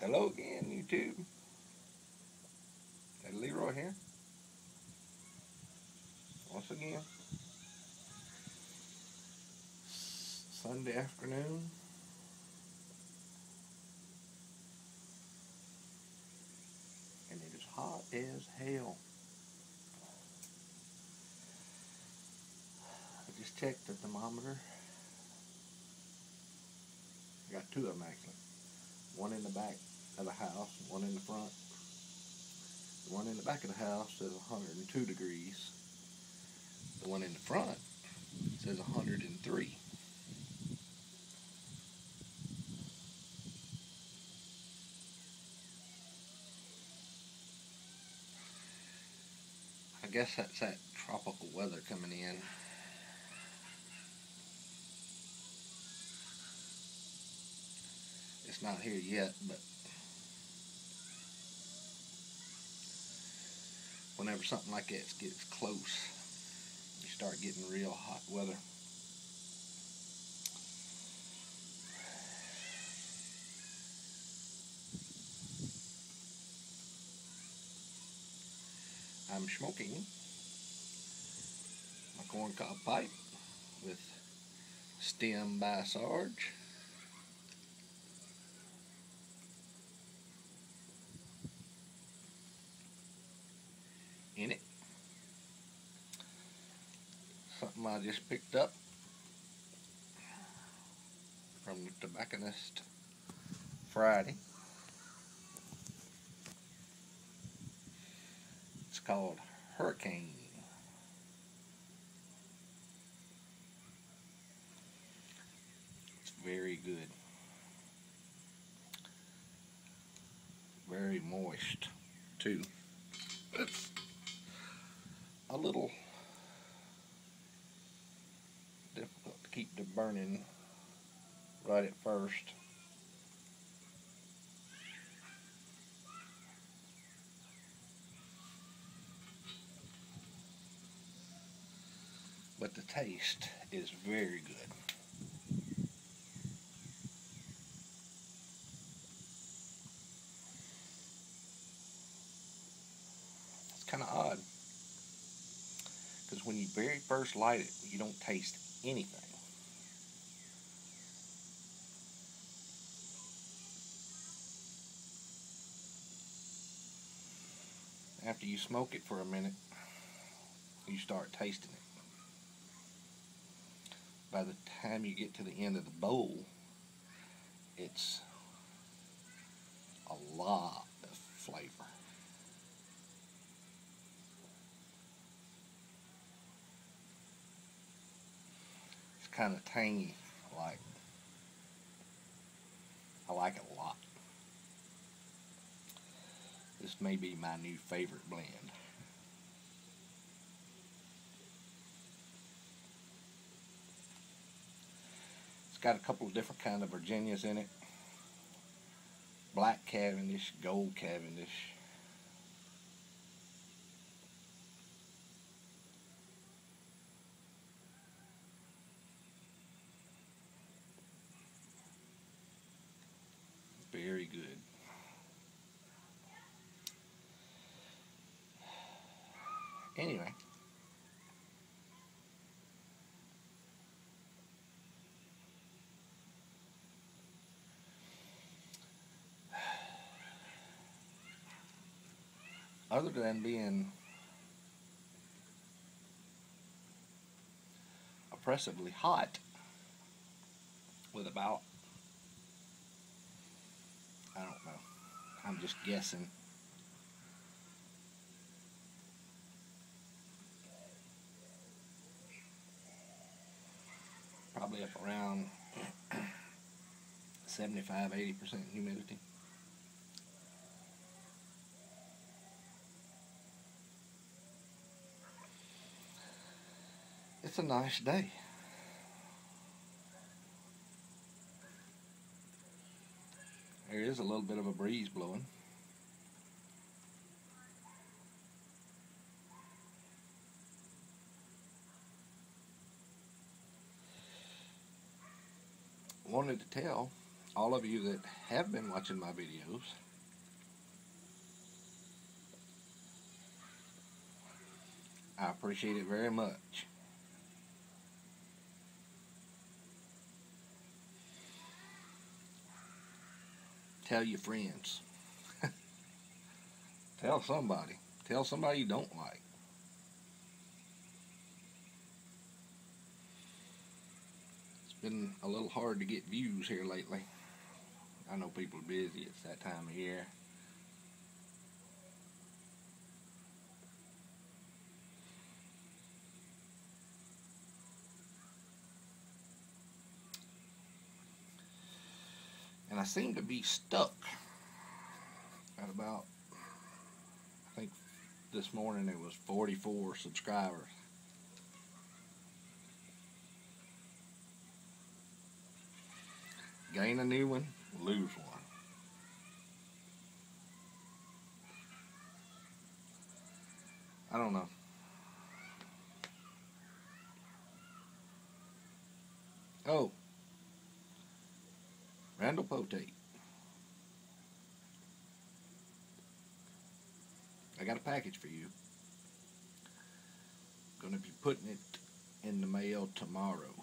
Hello again, YouTube. Leroy here. Once again, Sunday afternoon. And it is hot as hell. I just checked the thermometer. I got two of them actually. One in the back of the house and one in the front. The one in the back of the house says 102 degrees. The one in the front says 103. I guess that's that tropical weather coming in. It's not here yet, but whenever something like that gets close, you start getting real hot weather. I'm smoking my corncob pipe with Stem by Sarge. In it. Something I just picked up from the tobacconist Friday. It's called Hurricane. It's very good. Very moist too. It's a little difficult to keep the burning right at first. But the taste is very good. It's kind of odd because when you very first light it, you don't taste anything. After you smoke it for a minute, you start tasting it. By the time you get to the end of the bowl, it's a lot of flavor. It's kind of tangy, I like it a lot. This may be my new favorite blend. It's got a couple of different kinds of Virginias in it. Black Cavendish, Gold Cavendish. Very good. Anyway. Other than being oppressively hot with about, I don't know, I'm just guessing, probably up around 75–80% humidity. It's a nice day. There is a little bit of a breeze blowing. Wanted to tell all of you that have been watching my videos. I appreciate it very much. Tell your friends. Tell somebody. Tell somebody you don't like. It's been a little hard to get views here lately. I know people are busy. It's that time of year. And I seem to be stuck at about, I think this morning it was 44 subscribers. Gain a new one, lose one. I don't know. Oh, Randall Potate. I got a package for you. Going to be putting it in the mail tomorrow.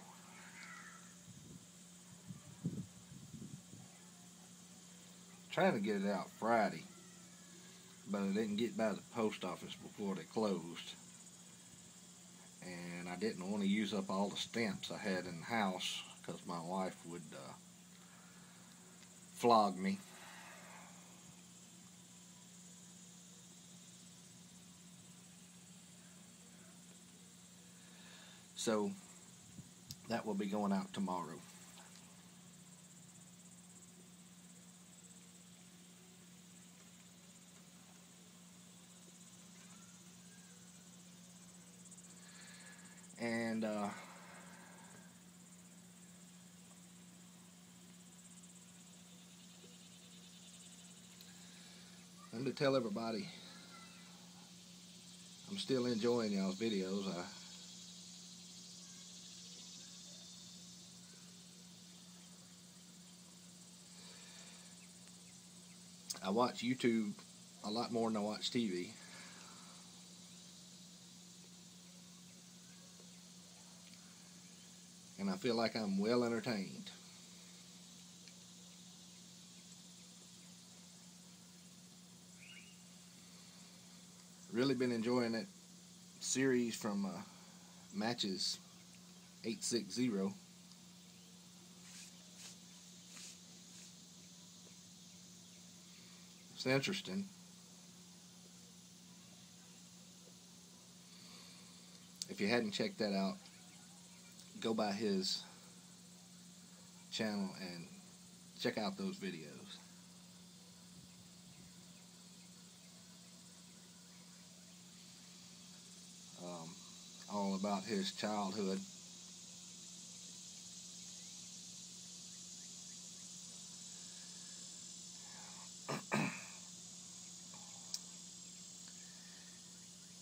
Trying to get it out Friday, but I didn't get by the post office before they closed. And I didn't want to use up all the stamps I had in the house because my wife would flog me. So that will be going out tomorrow. And I'm to tell everybody I'm still enjoying y'all's videos. I watch YouTube a lot more than I watch TV. And I feel like I'm well entertained. Really been enjoying that series from Matches 860. It's interesting. If you hadn't checked that out, go by his channel and check out those videos. All about his childhood.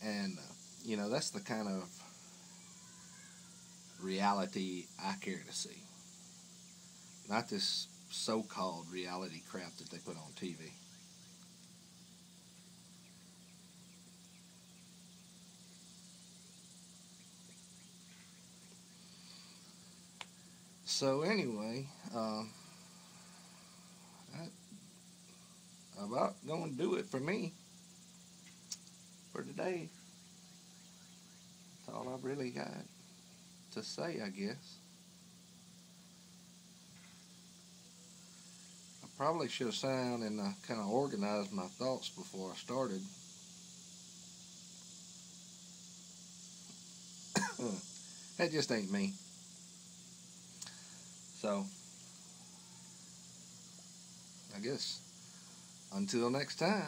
And you know, that's the kind of reality I care to see. Not this so-called reality crap that they put on TV. So anyway, that's about going to do it for me for today. That's all I've really got to say, I guess. I probably should have sat down and kind of organized my thoughts before I started. That just ain't me. So, I guess until next time.